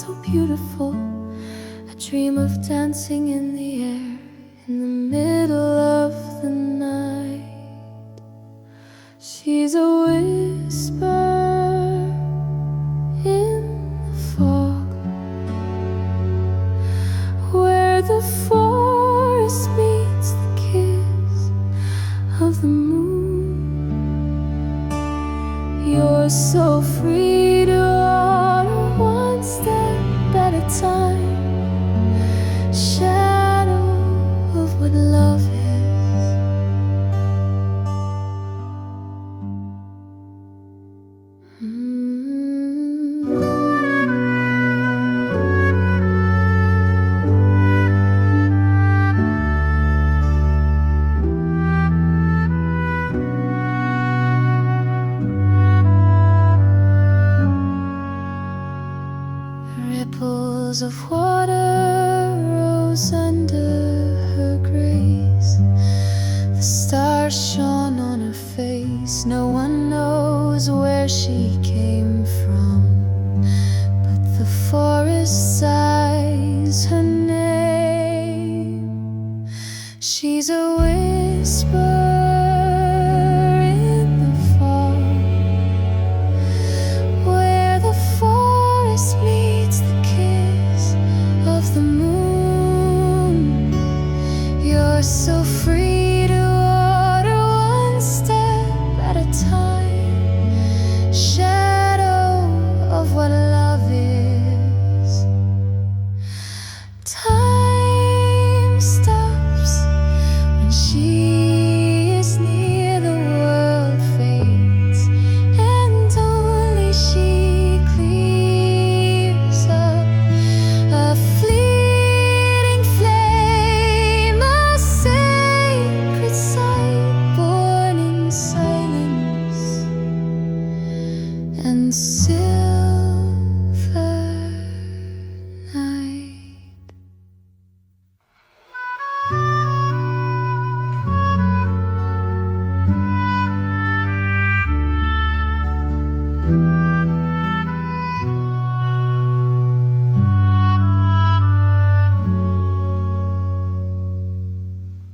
so beautiful. I dream of dancing in the air in the middle of the night. She's a whisper in the fog, where the forest meets the kiss of the moon. You're so free to order one step at a time, shadow of what love is. Ripples of water rose under her grace. The stars shone on her face. No one knows where she came from, but the forest sighs her name. She's a whisper in the fog, where the forest meets the kiss of the moon. You're so free to order one step at a time, shadow of what love is. Time stops when she is near, the world fades, and only she clears up a fleeting flame, a sacred sight born in silence and silver night.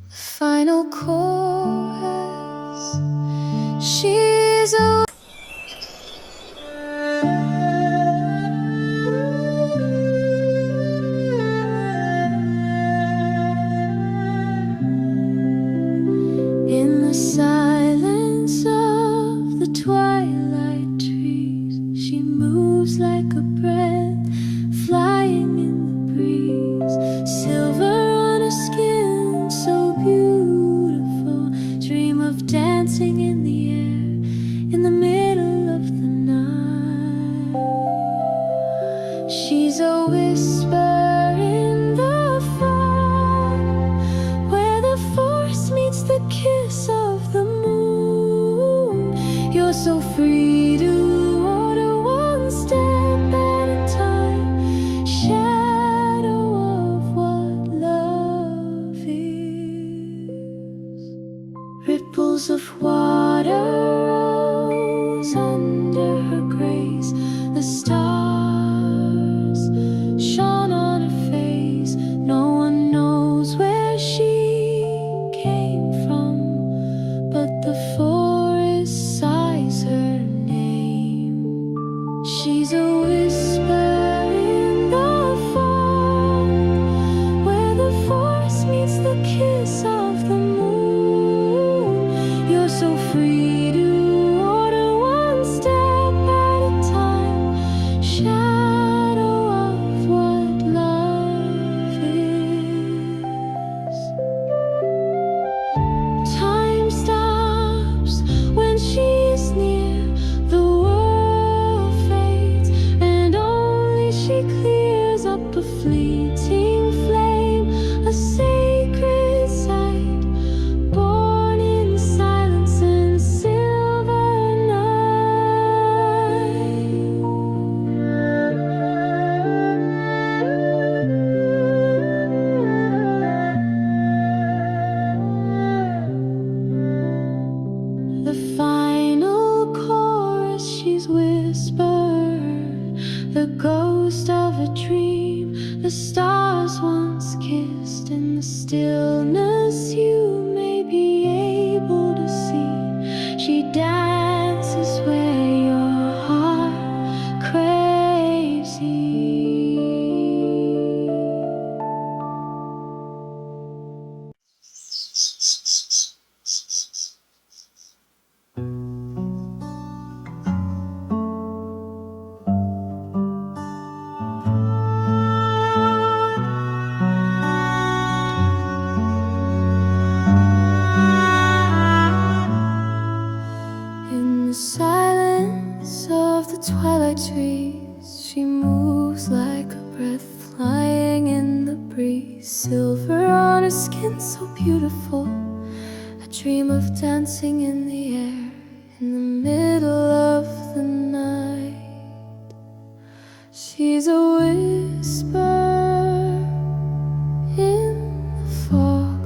Final chorus. She's a in the silence of the twilight trees. She moves like a breath flying in the breeze. Silver on her skin, so beautiful. Dream of dancing in the air in the middle of the night. She's a whisper in the fog, where the forest meets the kiss of the moon. You're so free to order one step at a time, shadow of what love is. Ripples of water rose under her grace. The stars shone the stars once kissed. In the stillness you may be able to see, she dances where your heart craves ye. In the silence of the twilight trees, she moves like a breath flying in the breeze. Silver on her skin, so beautiful, a dream of dancing in the air in the middle of the night. She's a whisper in the fog,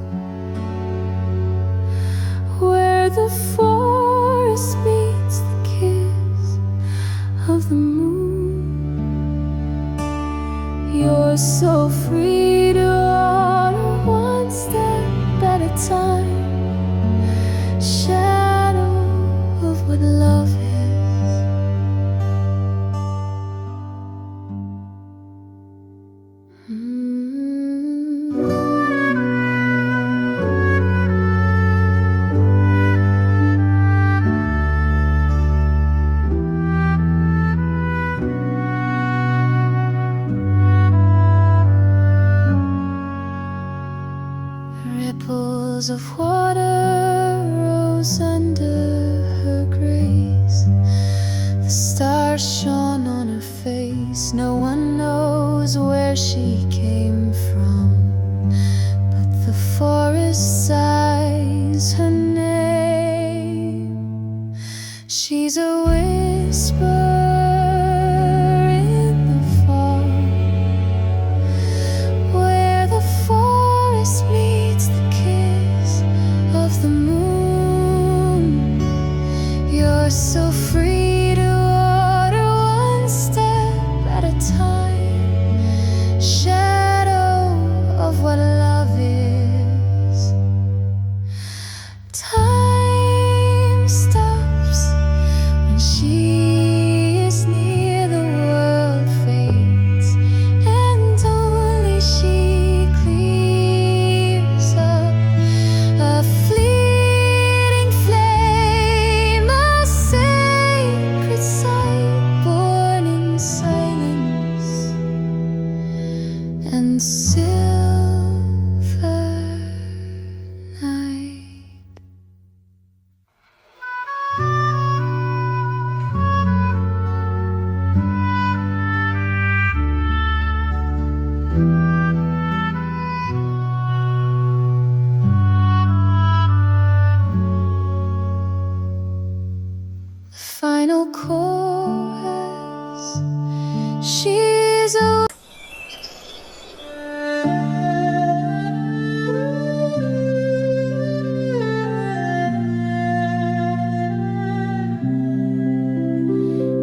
where the forest meets the kiss of the moon. You're so free to order one step at a time, shadow of what love is. Ripples of water rose under her grace. The stars shone on her face. No one knows where she came from, but the forest sighs her name. She's a whisper in the fog, where the forest meets the kiss of the moon. You're so free to order one step at a time, shadow of what love is. Time stops when she is near, the world fades, and only she clears up a fleeting flame, a sacred sight born in silence and silver night. The final chorus, she's a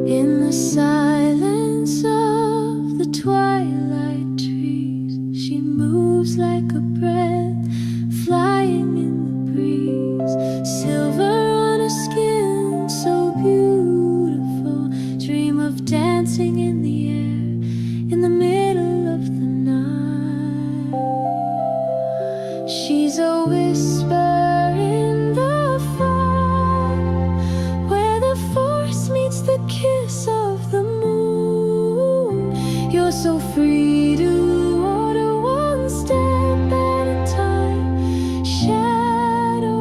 in the silence of the twilight trees, she moves like a breath flying in the breeze. Silver on her skin, so beautiful, dream of dancing in the air in the middle of the night. She's a whisper in the fog, where the forest meets the kiss of the moon. You're so free to order one step at a time, shadow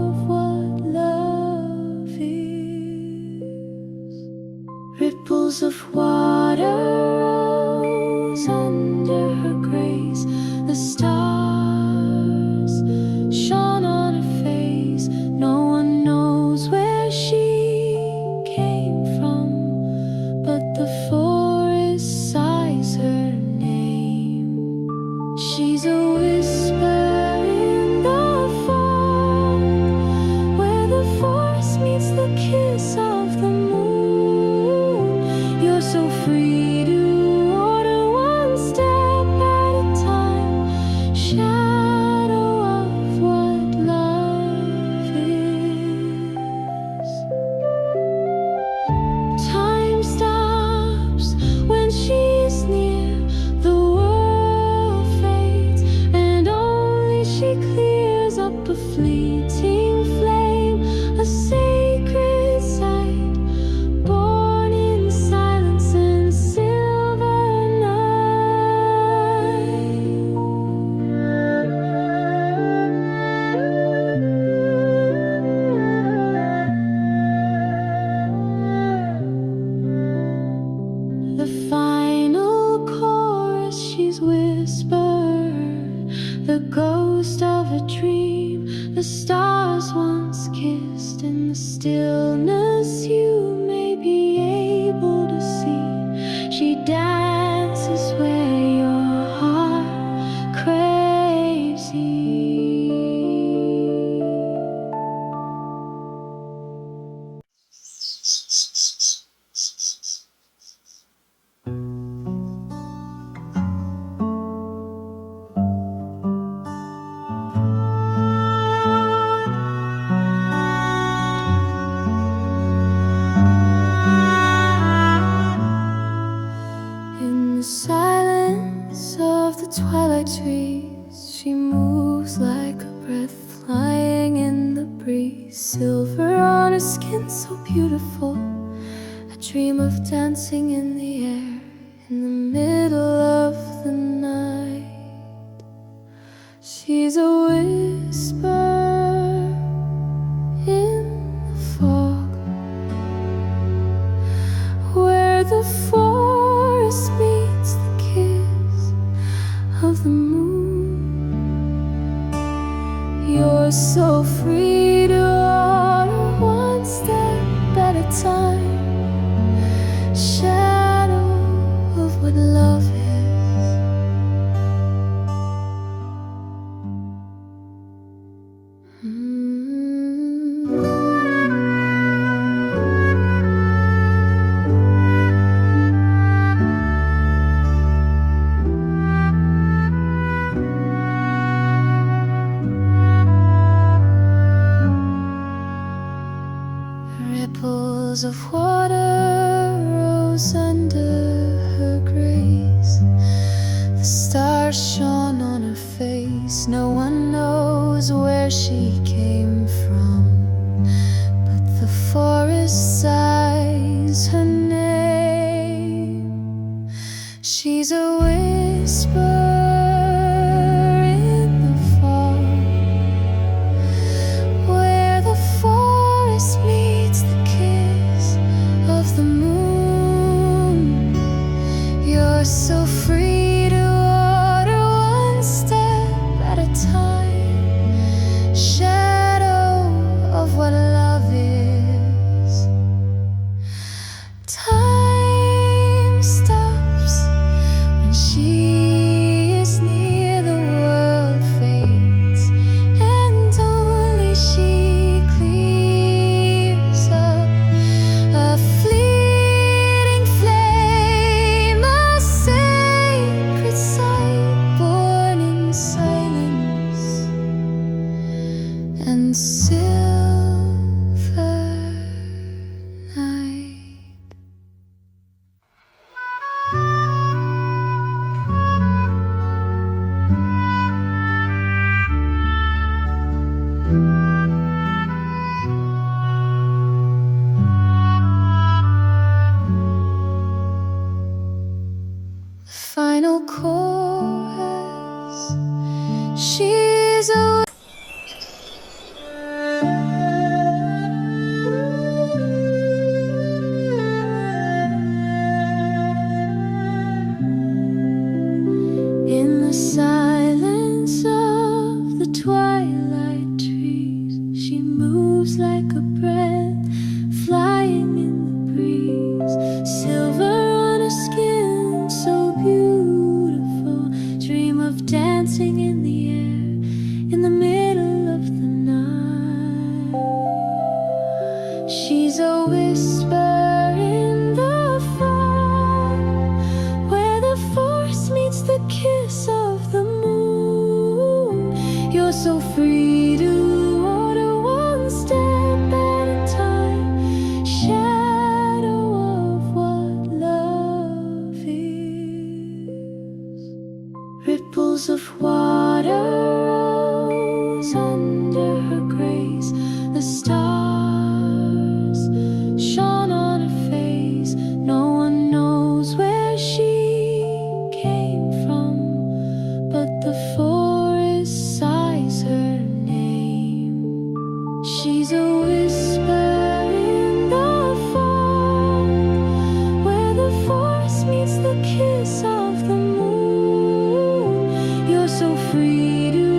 of what love is. Ripples of water rose under her grace. The stars shone on her face. No one knows where she came from, but the forest sighs her name. She's a whisper in the fog, where the forest meets the kiss of the moon. You're so free to order one step the ghost of a dream the stars once kissed. In the stillness you may be able to see. She dances where your heart craves ye. In the silence of the twilight trees, she moves like a breath flying in the breeze. Silver on her skin, so beautiful, a dream of dancing in the air in the middle of the night. She's a whisper in the fog, where the forest meets the kiss of the moon. You're so free to order one step at a time, shadow of what love is. Ripples of water rose under her grace. The stars shone on her face. No one knows where she came from, but the forest sighs her name. She's a whisper in the fog, where the forest meets the kiss of the moon. You're so free to order one step at a time, shadow of what love is. Time stops when she is near, the world fades, and only she clears up a fleeting flame, a sacred sight born in silence and silver night. Final chorus. She's a in the silence of the twilight trees, she moves like a breath flying in the breeze. Silver on her skin, so beautiful, dream of dancing in the air in the middle of the night. She's a whisper in the fog, where the forest meets the kiss of the moon. You're so free to order one step at a time, shadow of what love is. Ripples of water rose under her grace. The stars shone on her face. No one knows where she came from, but the forest sighs her name. She's a whisper in the fog, where the forest meets the kiss of the moon. You're so free to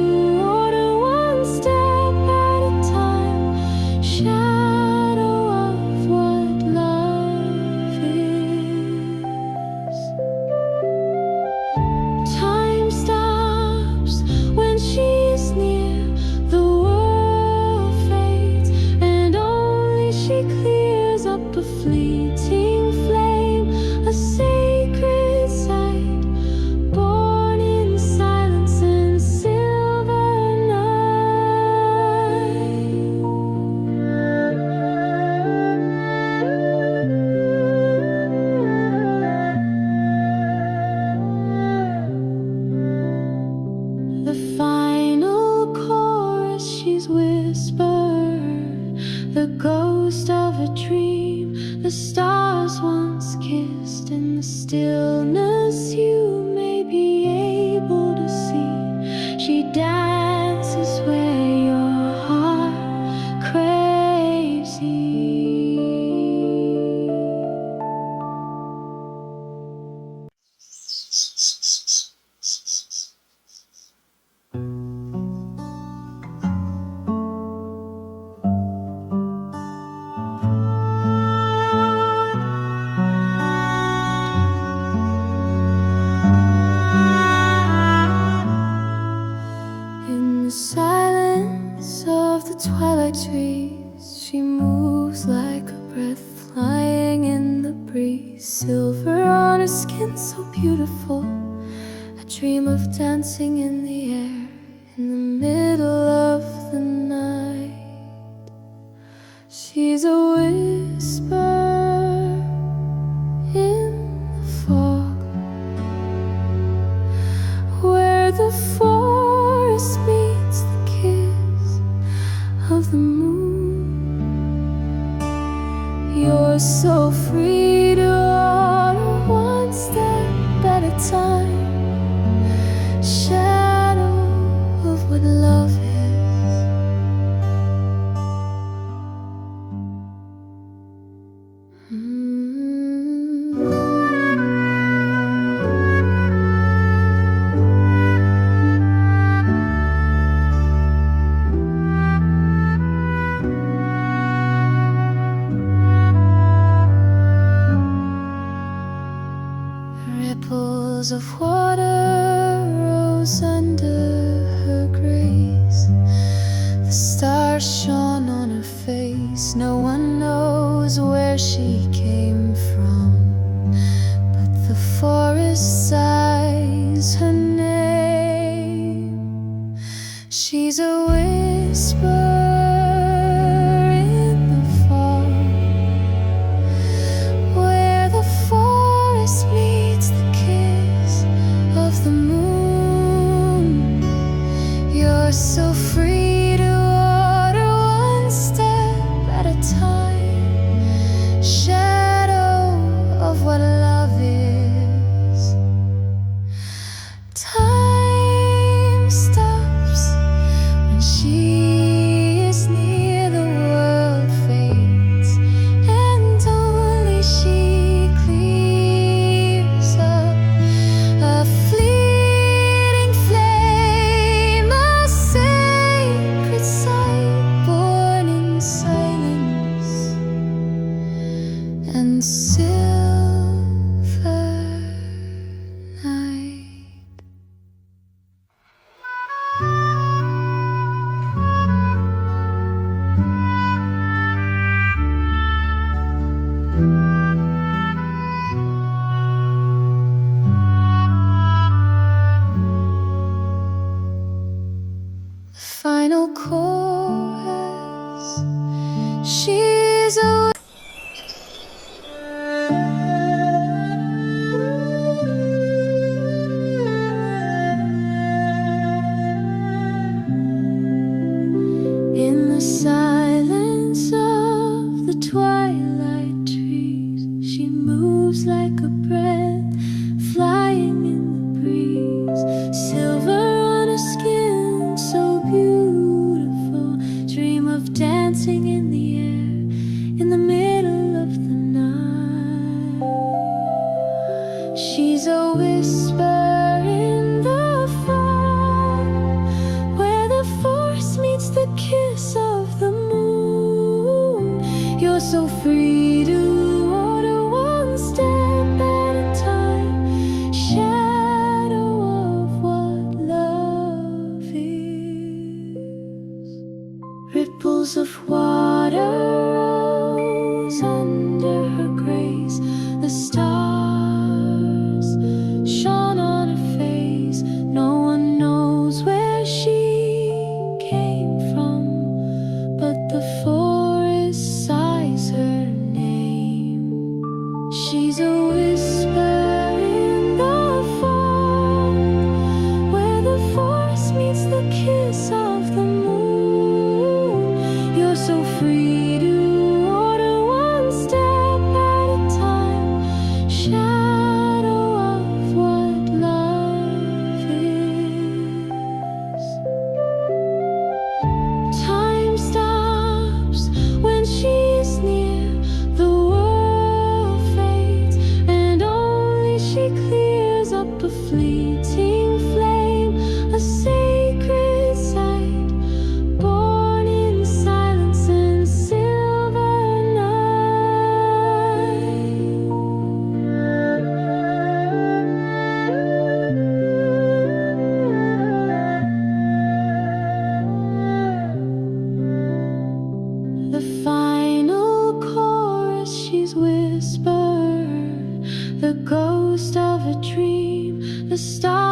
dream of dancing in the air in the middle of the night. She's a whisper in the fog, where the forest meets the kiss of the moon. You're so free to order one step at a time, shadow of what love is. Ripples of water rose under her grace. The stars shone on her face. No one knows where she came from, but the forest sighs her name. She's a whisper in the fog, where the forest meets the kiss of the moon. You're so free to order one step at a time, shadow of what love is. Time stops when she is near, the world fades, and only she clears up a fleeting flame, a sail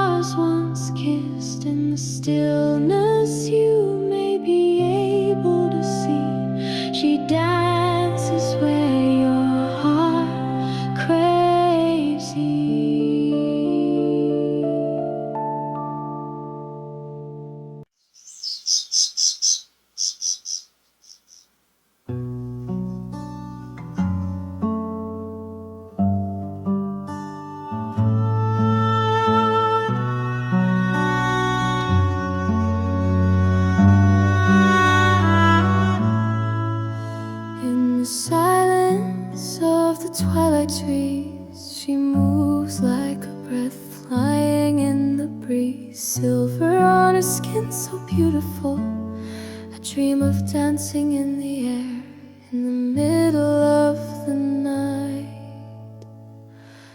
stars once kissed. In the stillness you may be able to see. She dances where your heart craves ease. In the silence of the twilight trees, she moves like a breath flying in the breeze. Silver on her skin, so beautiful, a dream of dancing in the air in the middle of the night.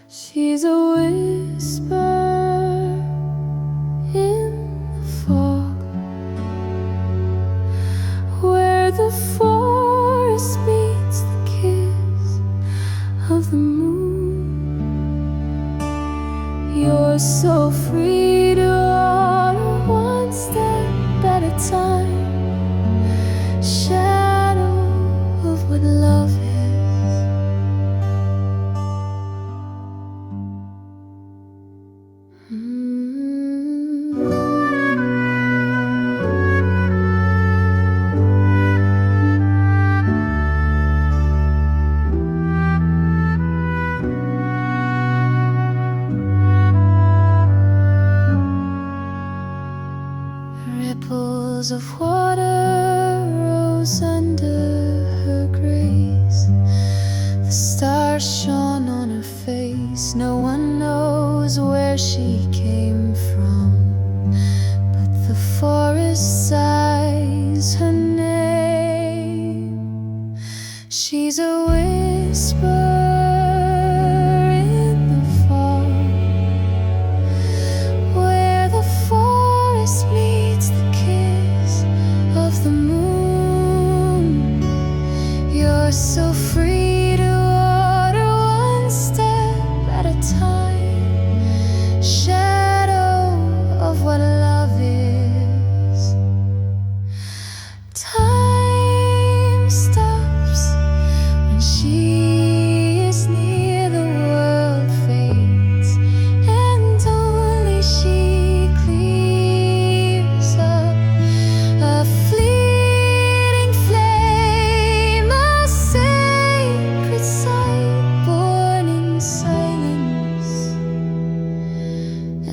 She's a whisper in the fog, where the forest meets the kiss of the moon. You're so free to order one step at a time, shadow of what love is. Ripples of water rose under her grace. The stars shone on her face. No one knows where she came from, but the forest sighs her name. She's a whisper in the fog, where the forest meets the kiss of the moon. You're so free to order one step at a time, shadow of what love is. Time stops when she is near, the world fades, and only she clears up a fleeting flame, a sacred sight born in silence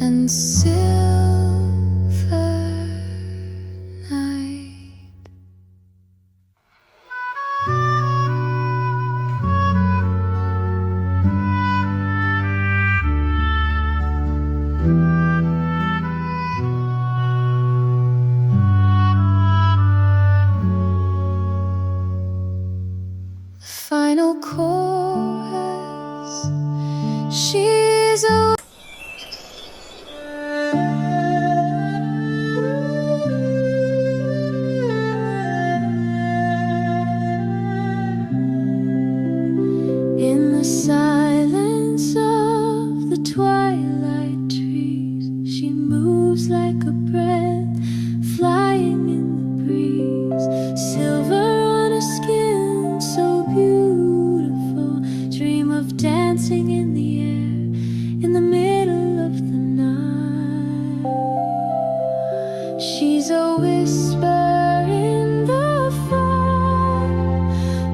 and silver night. Final chorus. She's a in the silence of the twilight trees, she moves like a breath flying in the breeze. Silver on her skin, so beautiful, dream of dancing in the air in the middle of the night. She's a whisper in the fog,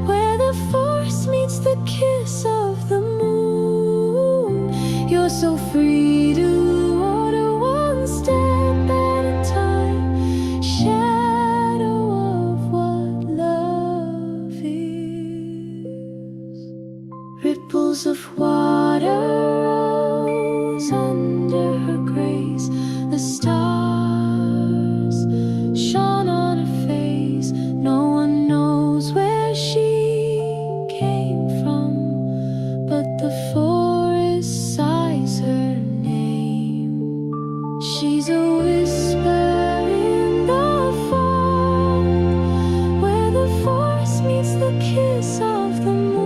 where the forest meets the kiss of the moon. You're so free to order one step at a time, shadow of what love is. Ripples of water rose under her grace. The stars shone on her face. No one knows where she came from, but the forest sighs her name. She's a whisper in the fog, where the forest meets the kiss of the moon.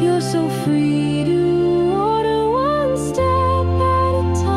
You're so free to order one step at a time.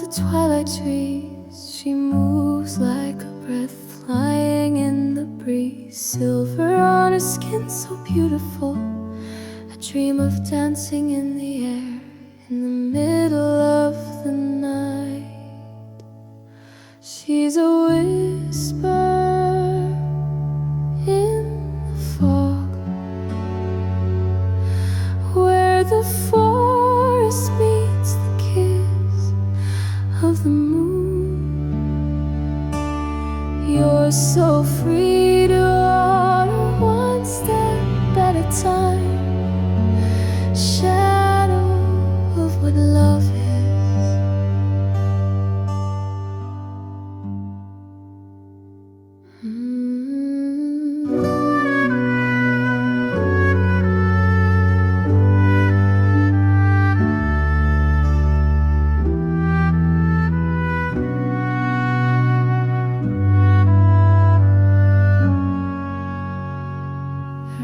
the twilight trees, she moves like a breath flying in the breeze. Silver on her skin, so beautiful, a dream of dancing in the air in the middle of the night. She's a whisper in the fog, where the forest meets the kiss of the moon. You're so free to order one step at a time, shadow of what love is.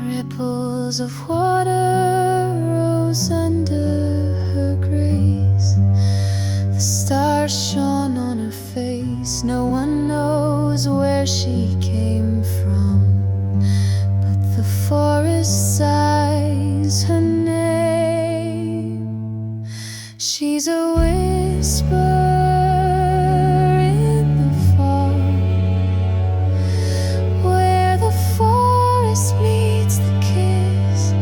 Ripples of water rose under her grace. The stars shone on her face. No one knows where she came from, but the forest sighs her name. She's a whisper in the fog, where the forest meets the kiss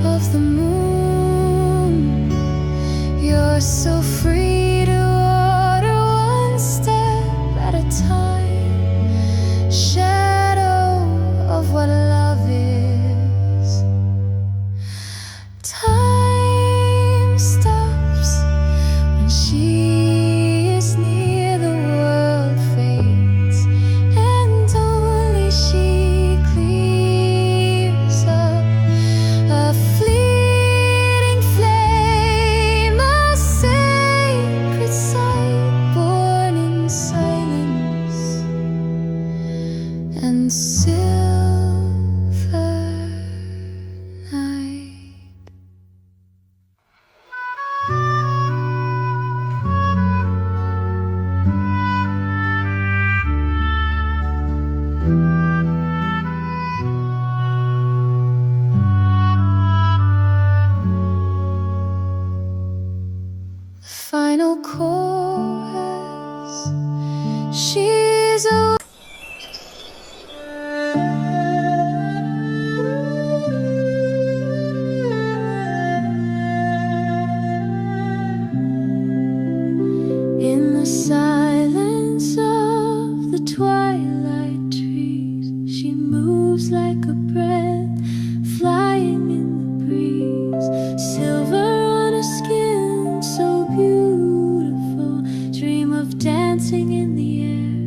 of the moon. You're so free to order one step at a time, shadow of what love is. Time stops when she is near, the world fades, and only she clears up a fleeting flame, a sacred sight born in silence and silver night. The final chorus, she's a in the silence of the twilight trees. She moves like a breath flying in the breeze. Silver on her skin, so beautiful. Dream of dancing in the air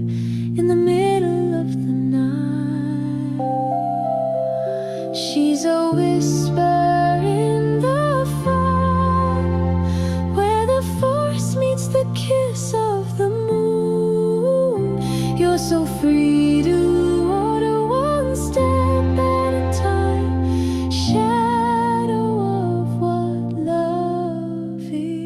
in the middle of the night. She's a whisper in the fog, where the forest meets the kiss of the moon. You're so free to order one step at a time, shadow of what love is.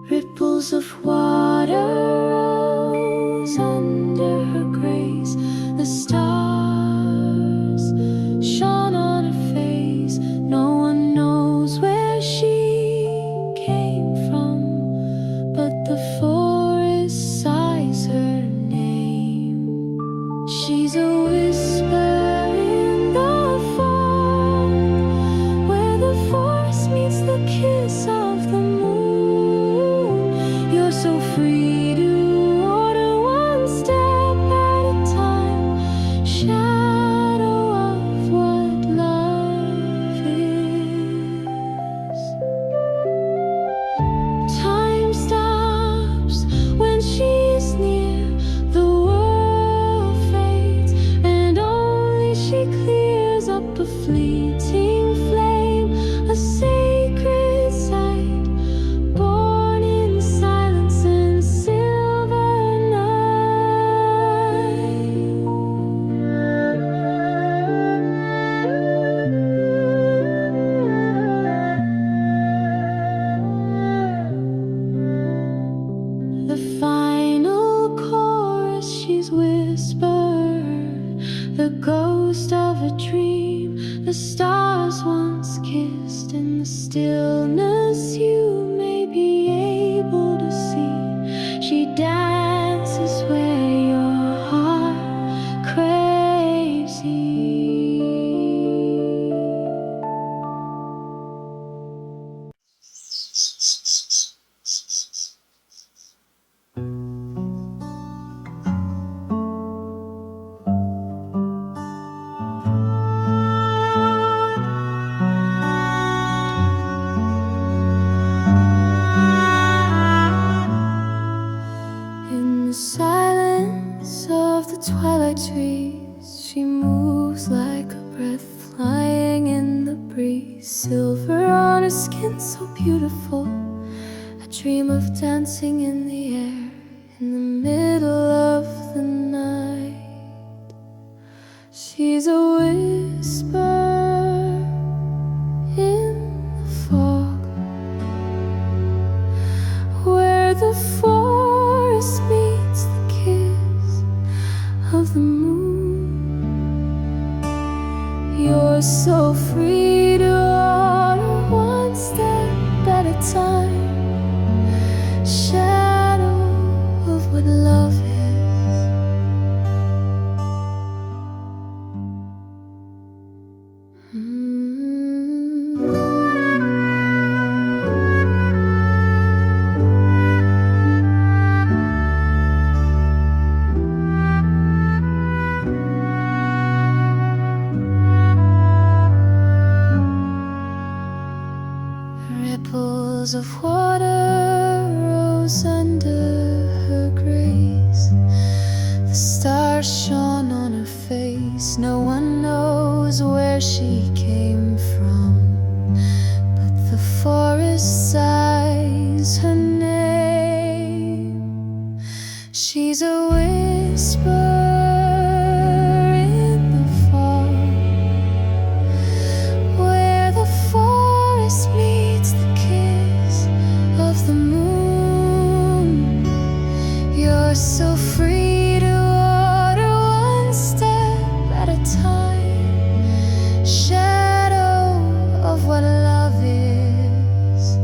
Ripples of water rose under her grace. The stars shone on her face. No one knows where she came from, but the forest sighs her name. She's a whisper in the fog, where the forest meets the kiss of the moon. You're so free to order one step at a time, shadow of what love is. Time stops when she's near, the world fades, and only she clears up a fleeting flame, a sacred sight born in silence and dancing in the air in the middle of the night. She's a whisper in the fog, where the forest meets the kiss of the moon. You're so free to order one step at a time, shadow of what love is. Ripples of water rose under her grace. The stars shone on her face. No one knows where she came from, but the forest sighs her name. She's a whisper in the fog, where the forest meets the kiss of the moon. You're so free to order one step at a time, shadow of what love is.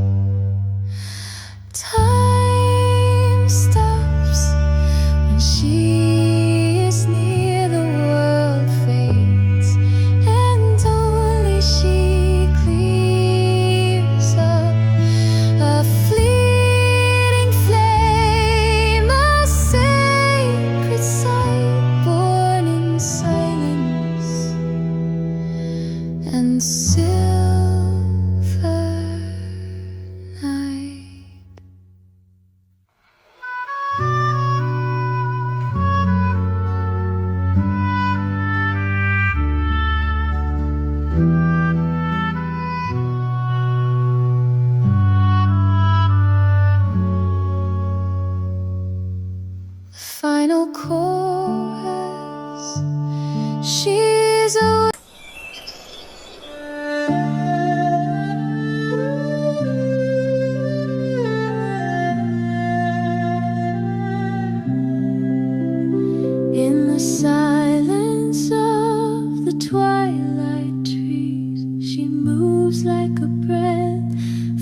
Time stops when she is near, the world fades, and only she clears up a fleeting flame, a sacred sight born in silence and silver night. The final chorus, she's a in the silence of the twilight trees. She moves like a breath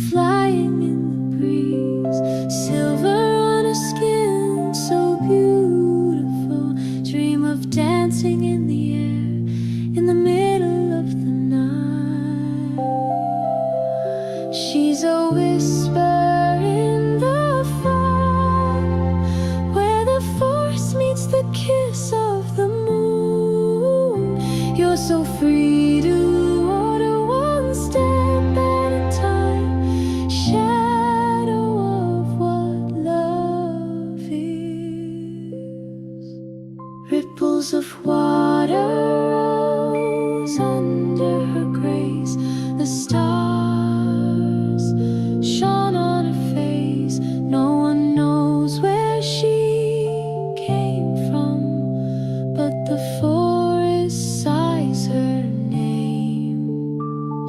flying in the breeze, silver on her skin, so beautiful. Dream of dancing in the air in the middle of the night. She's a whisper in the fog, where the forest meets the kiss of the moon. You're so free to order one step at a time, shadow of what love is. Ripples of water rose under her grace. The stars shone on her face. No one knows where she came from, but the forest sighs her name.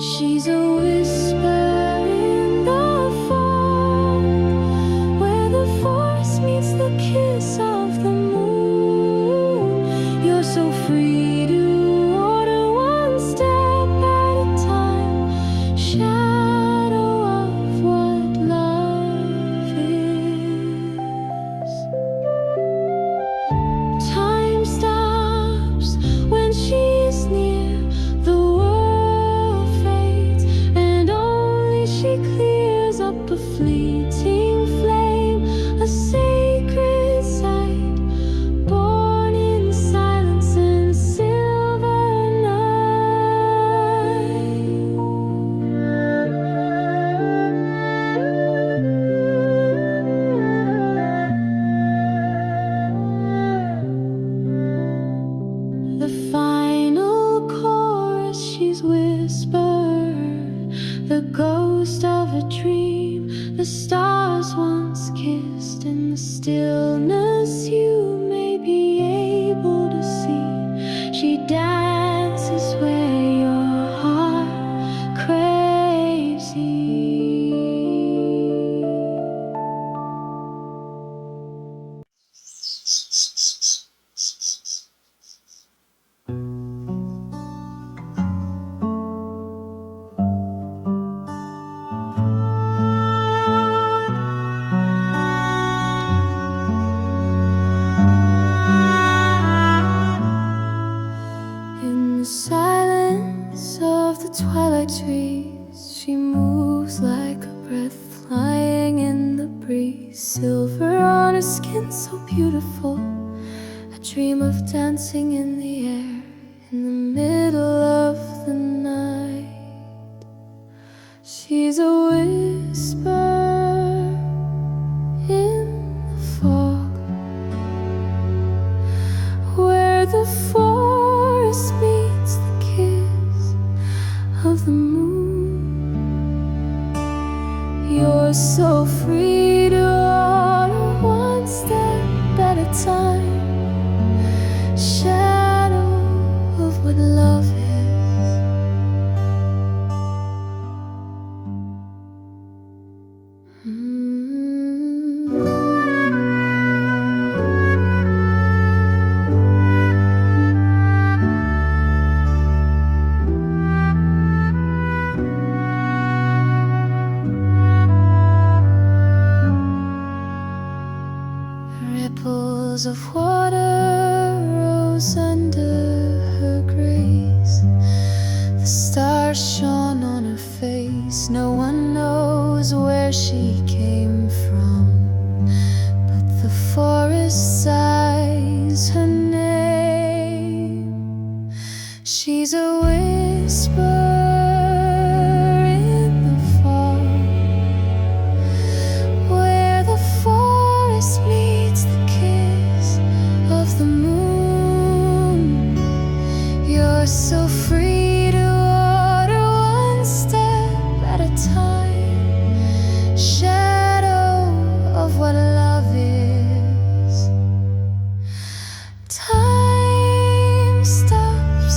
She's a whisper in the fog, where the forest meets the kiss of the moon. You're so kissed. In the stillness you may be able to see she dances where your heart craves ye. In the silence of the twilight trees, she moves like a breath flying in the breeze. Silver on her skin, so beautiful, a dream of dancing in the air in the middle of the night. She's a whisper in the fog, where the forest meets the kiss of the moon. You're so free to order one step at a time, shadow of what love is. Ripples of water rose under her grace. The stars shone on her face. No one knows where she came from, but the forest sighs her name. She's a whisper in the fog, where the forest meets the kiss of the moon. You're so free to order one step at a time, shadow of what love is. Time stops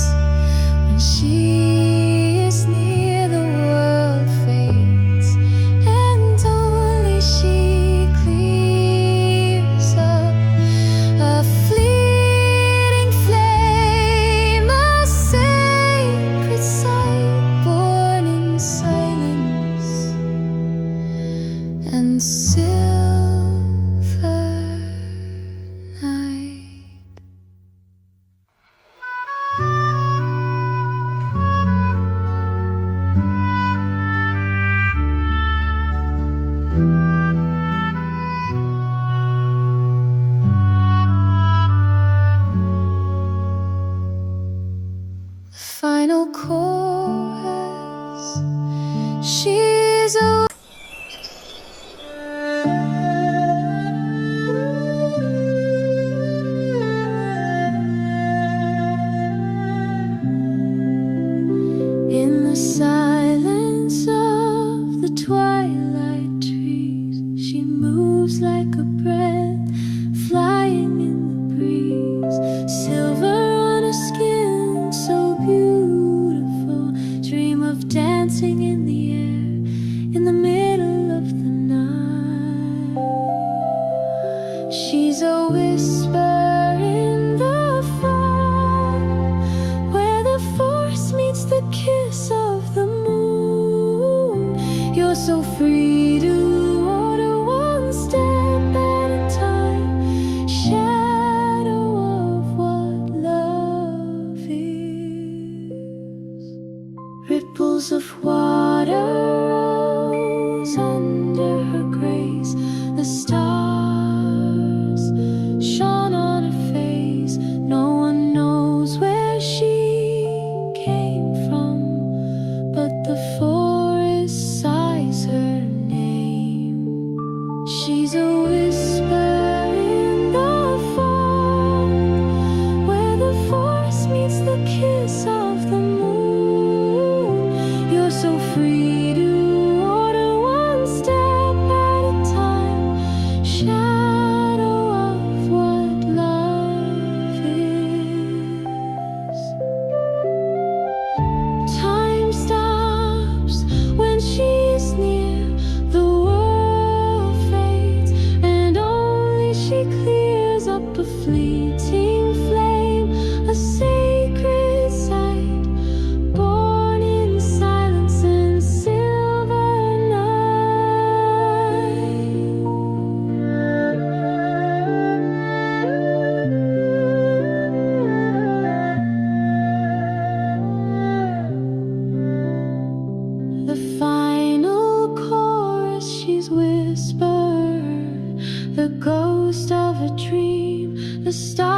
when she is near, the world fades, and only she clears up a fleeting flame, a sacred sight born in silence and silver night. Final chorus. She's a in the silence of the twilight trees, she moves like a breath flying in the breeze. Silver on her skin, so beautiful, dream of dancing in the air in the middle of the night. She's a whisper in the fog, where the forest meets the kiss of the moon. You're so free to order one step at a time, shadow of what love is. Ripples of water rose under her grace. The stars shadow of what love is. Time stops when she's near, the world fades, and only she clears up a fleeting flame, a sacred sight, born in silence and silver night. The final chorus she's whispered, the ghost of a dream, the star